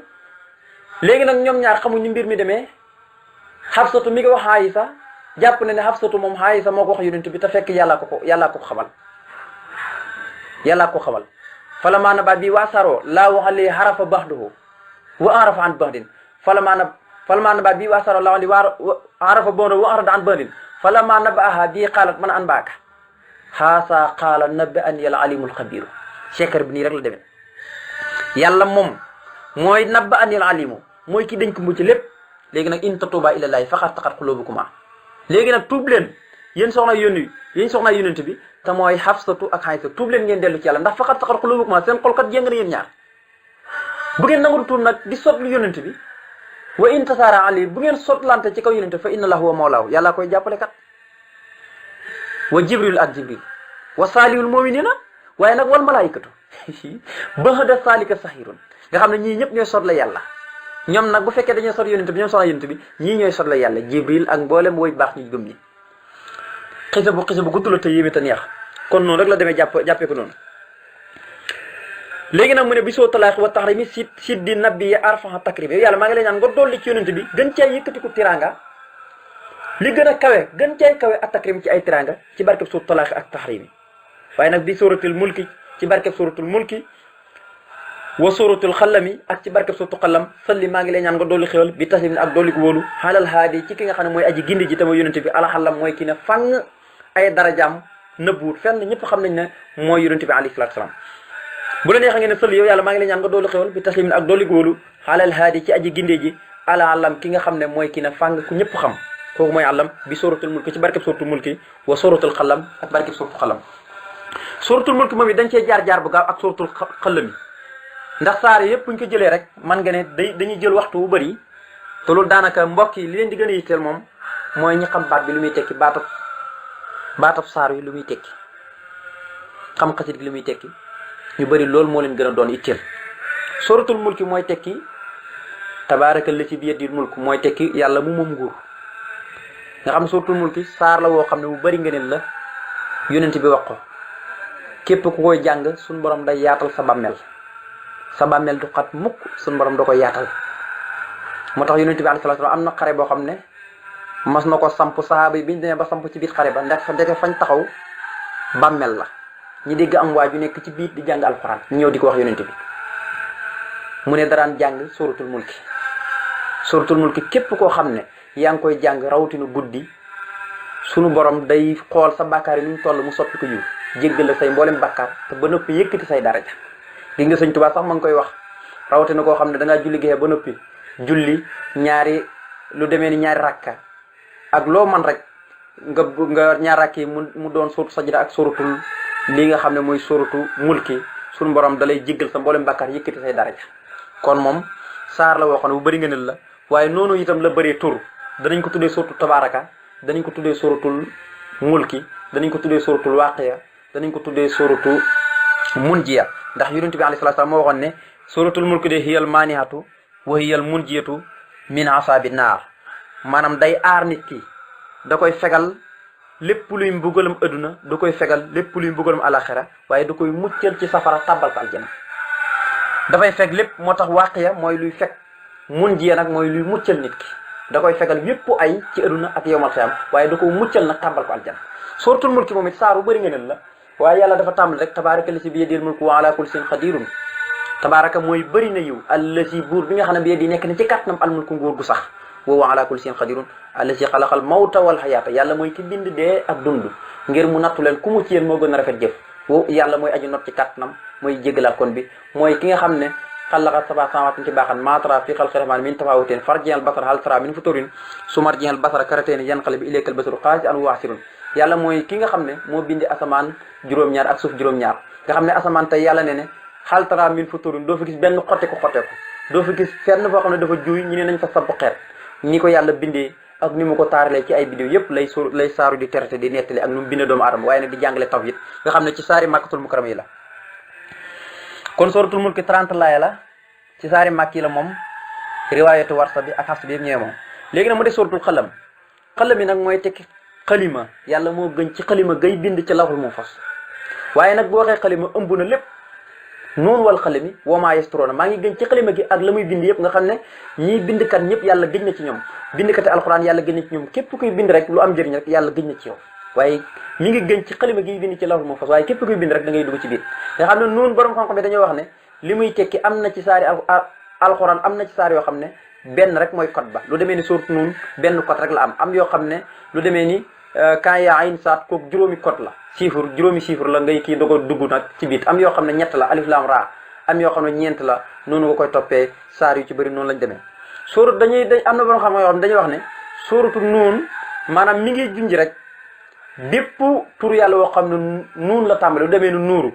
léegi nag ñoom ñaar xamuñu mbir mi demee Xafsatu mi ngi wax Aysa jàpp na ne Xafsatu moom Aysa moo ko wax yonent bi te fekk yàllaa ko xamal falammaa naba'at bihi wa asharahu laa waxalee harafa ba'dahu wa arafa an ba'din falammaa naba'at bihi wa asharahu laa arafa ba'dahu wa arada an ba'din falammaa naba'ahaa bihi qaalat man anba'aka haazaa qaala nabba'anii al-aliimul xabiir secret bi nii rek la demee yàlla moom mooy nabba'anii al-aliimu mooy ki dañ ko mucc lépp léegi nag in tatuubaa ilallaahi faqad sagat quluubukumaa léegi nag tuub leen yéen soxna yonent bi te mooy Xafsatu ak Aysa tuub leen ngeen dellu ci yàlla ndax faqad sagat quluubukumaa seen xol kat jéng na yéen ñaar bu ngeen nangu tuub nag di sotlu yonent bi wa in tasaara alayhi bu ngeen sotlante ci kaw yonent fa inna llaaha huwa mawlaahu yàlla koy jàppale kat wa jibril ak jibril wa saalihul mu'miniina waaye nag wal malaayikatu ba'da zaalika zahiirun nga xam ne ñii ñëpp ñooy sotle yàlla ñoom nag bu fekkee dañoo sot yonent bi ñoom soxna yonent bi ñii ñooy sotle yàlla jibril ak mboolem woy baax ñu gëm ñi xisa bu gudd la te yéeme te neex kon noonu rek la demee jàppee ko noonu léegi nag mu ne bi soo talaax wa taxrimi si di nabi arfaha takrim yow yàlla maa ngi lay ñaan nga dolli ci yonent bi gën cee yëkkati ko tiranga li gën a kawe gën cee kawe ak takrim ci ay tiranga ci barkeb soo talaax ak taxrimi waaye nag bi suratul mulki ci barkeb suratul mulki wa suratul xalami ak ci barkeb suratul xalam salli maa ngi lay ñaan nga dolli xéwal bi taslim ak dolli ko wóolu xaalal haadi ci ki nga xam ne mooy aji gindi ji tama yonent bi alaxalam mooy ki ne fang ay darajaam nëbbuut fenn ñëpp xam nañ ne mooy yonent bi alayhi salaatu salaam bu la neexee ngeen ne salli yow yàlla maa ngi lay ñaan nga dolli xéwal bi taslim ak dolli ko wóolu xaalal haadi ci aji ginde ji alaxalam ki nga xam ne mooy ki ne fang ku ñëpp xam kooku mooy àllam bi suratul mulki ci barkeb suratul mulki wa suratul xalam ak barkeb suratul xalam suratul mulki moom it dañ cee jaar bu gaaw ak suratul xalami ndax saar yëpp buñ ko jëlee rek man nga ne dañuy jël waxtu wu bëri te loolu daanaka mbokk yi li leen di gën a yitteel moom mooy ñi xam baat bi lu muy tekki baatab saar wi lu muy tekki xam xasit gi lu muy tekki ñu bëri loolu moo leen gën a doon itteel suratul mulki mooy tekki tabaaraka la ci bi yadil mulk mooy tekki yàlla mu moom nguur nga xam suratul mulki saar la woo xam ne bu bëri ngëneel la yonent bi wax ko képp ku koy jàng suñ borom day yaatal sa bàmmeel du xat mukk suñ borom da koy yaatal moo tax yonent bi alayhi salaatu wa salaam am na xare boo xam ne mas na ko samp sahaaba yi biñu demee ba samp ci biir xare ba ndax ndeke fañ taxaw bàmmel la ñi dégg am waa ju nekk ci biir di jàng alxuraan ñu ñëw di ko wax yonent bi mu ne daraan jàng suratul mulki képp koo xam ne yaa ngi koy jàng rawatina guddi sunu borom day xool sa bàkkaar yi nu mu toll mu soppi ko yiw jéggal la say mboolem bàkkaar te ba noppi yëkkati say daraja gis nga sëñ Tuubaa sax ma ngi koy wax rawatina koo xam ne da ngaa julli géxe ba noppi julli lu demee ni ñaari rakka ak loo man rek nga ñaar rakk yi mu doon suratu sajda ak suratul lii nga xam ne mooy suratu mulki sunu borom dalay jéggal sa mboolem bàkkaar yëkkati say daraja kon moom saar la woo xam ne bu bëri ngëneel la waaye noonu itam la bëree tur danañ ko tuddee suratu tabaraka danañ ko tuddee suratul mulki danañ ko tuddee suratul waqiya danañ ko tuddee suratu munjiya ndax yonent bi alayhi salaam moo waxoon ne suratul mulki de hiyal manihatu wa hiyal munjiyatu min asabi naar maanaam day aar nit ki da koy fegal lépp luy mbugalam adduna da koy fegal lépp luy mbugalam alaxira waaye da koy muccal ci safara tàbbal ko aljana dafay fekk lépp moo tax waqiya mooy luy fekk munjiya nag mooy luy muccal nit ki da koy fegal yépp ay ci adduna ak yowmal xiyam waaye da ko muccal nag tàbbal ko aljana suratul mulki moom it saaru bëri ngëneel la waaye yàlla dafa tàmbali rek tabaraka lasi bi yadil mulku wa ala kulli shay'in qadirun tabaraka mooy bëri na yiw allasi buur bi nga xam ne bi di nekk na ci kàttanam almulku nguur gu sax wa ala kulli shay'in qadirun allasi xalaqal mawta wal hayata yàlla mooy ki bind dee ak dund ngir mu nattu leen ku mu ci yéen moo gën a rafet jëf yàlla mooy aju not ci kàttanam mooy jégalal kon bi mooy ki nga xam ne xalaqa sab'a samaawatin tibaaxan maa taraa fii xalqi rahmaani min tafaawutin farji'al basara hal taraa min futurin summa rji'al basara karratayni yanqalibu ilaykal basaru xaasi'an wa huwa hasiirun yàlla mooy ki nga xam ne moo bindi asamaan juróom-ñaar ak suuf juróom-ñaar nga xam ne asamaan tey yàlla ne hal taraa min futurin doo fa gis benn xotteeku doo fa gis fenn foo xam ne dafa juuy ñu ne nañ fa samp xeet ni ko yàlla bindee ak ni mu ko taaralee ci ay vidéo yëpp lay saaru di terate di nettali ak nu mu bindee doomu aadama waaye nag di jàngale tawhid nga xam ne ci saari màkkatul mukarram yi la kon suratul mulki 30 laaya la ci saari màkk yi la moom riwaayatu warsa bi ak xas bi yëpp ñëwee moom léegi nag mu def suratul xalam yi nag mooy tekki xalima yàlla moo gën ci xalima gay bind ci lawhul mahfuus waaye nag boo waxee xalima ëmb na lépp noonu wal xalami wa maa yasturoona maa ngi gën ci xalima gi ak la muy bind yëpp nga xam ne ñii bindkat ñëpp yàlla gëj na ci ñoom bindkati alxuraan yàlla gëj na ci ñoom képp kuy bind rek lu am njëriñ rek yàlla gëj na ci yow waaye mi ngi gën ci xalima gi bind ci lawhul mahfuus waaye képp kuy bind rek da ngay dugg ci biir nga xam ne noonu borom xam-xam yi dañoo wax ne li muy tekki am na ci saari alxuraan am na ci saar yoo xam ne benn rek mooy code ba lu demee ni surat nuun benn code rek la am yoo xam ne lu demee ni kan yaa ayn saat kooku juróomi code la juróomi chiffre la ngay kii dogo dugg nag ci biit am yoo xam ne ñett la alif lam ra am yoo xam ne ñeent la noonu nga koy toppee saar yu ci bëri noonu lañ demee surat am na borom xam yoo xam ne dañuy wax ne suratu nuun maanaam mi ngi junj rek bépp tur yàlla woo xam ne nuun la tàmbale lu demee ni nuuru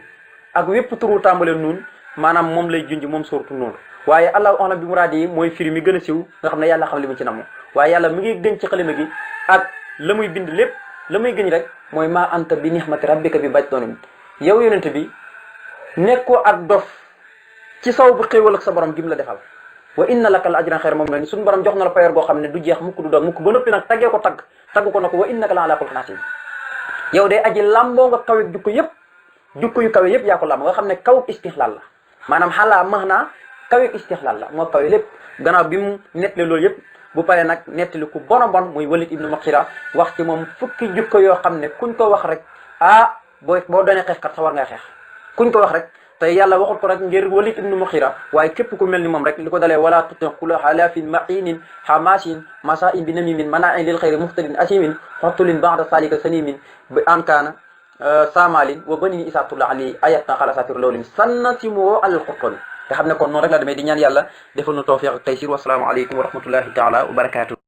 ak wépp turu tàmbale nuun maanaam moom lay junj moom suratu nuun waaye allahu a'lam bi muraadi yi mooy firi mi gën a siw nga xam ne yàlla xam li mu ci namm waaye yàlla mi ngi gën ci xalima gi ak la muy bind lépp la muy gëñ rek mooy maa anta bi nihmati rabbika bi majnuun yow yonente bi nekkoo ak dof ci saw bu xéewal ak sa borom gim la defal wa inna laka la ajran xayran moom la ni suñu borom jox na la payoor goo xam ne du jeex mukk du doog mukk ba noppi nag taggee ko tagg ko na ko wa innaka la ala xulqin aziim yow de aji lamboo nga kawe jukko yëpp jukko yu kawe yëpp yaa ko lamboo nga xam ne kaw istixlaal la maanaam xalaa max naa kawe istixlaal la moo kawe lépp gannaaw bi mu nettali loolu yëpp bu paree nag nettali ku bon a bon muy Walid ibnu Mughira wax ci moom fukki jukko yoo xam ne kuñ ko wax rek boo doonee xeexkat sa war ngay xeex kuñ ko wax rek te yàlla waxul ko rek ngir Walid ibnu Mughira waaye képp ku mel ni moom rek li ko dalee wala tuti kulla halafin mainin hamasin masain bi namimin mana'in lil xayri muhtadin asimin xottulin ba'da salika sanimin bi an kaana samalin wa banini isatullah ali ayat na xala satir lawlim sanna si moo alal xurtoni nga xam ne kon noonu rek la demee di ñaan yàlla defal nu tawfiq ak taysir wasalaamu aleykum wa rahmatullahi taala wa barakatuh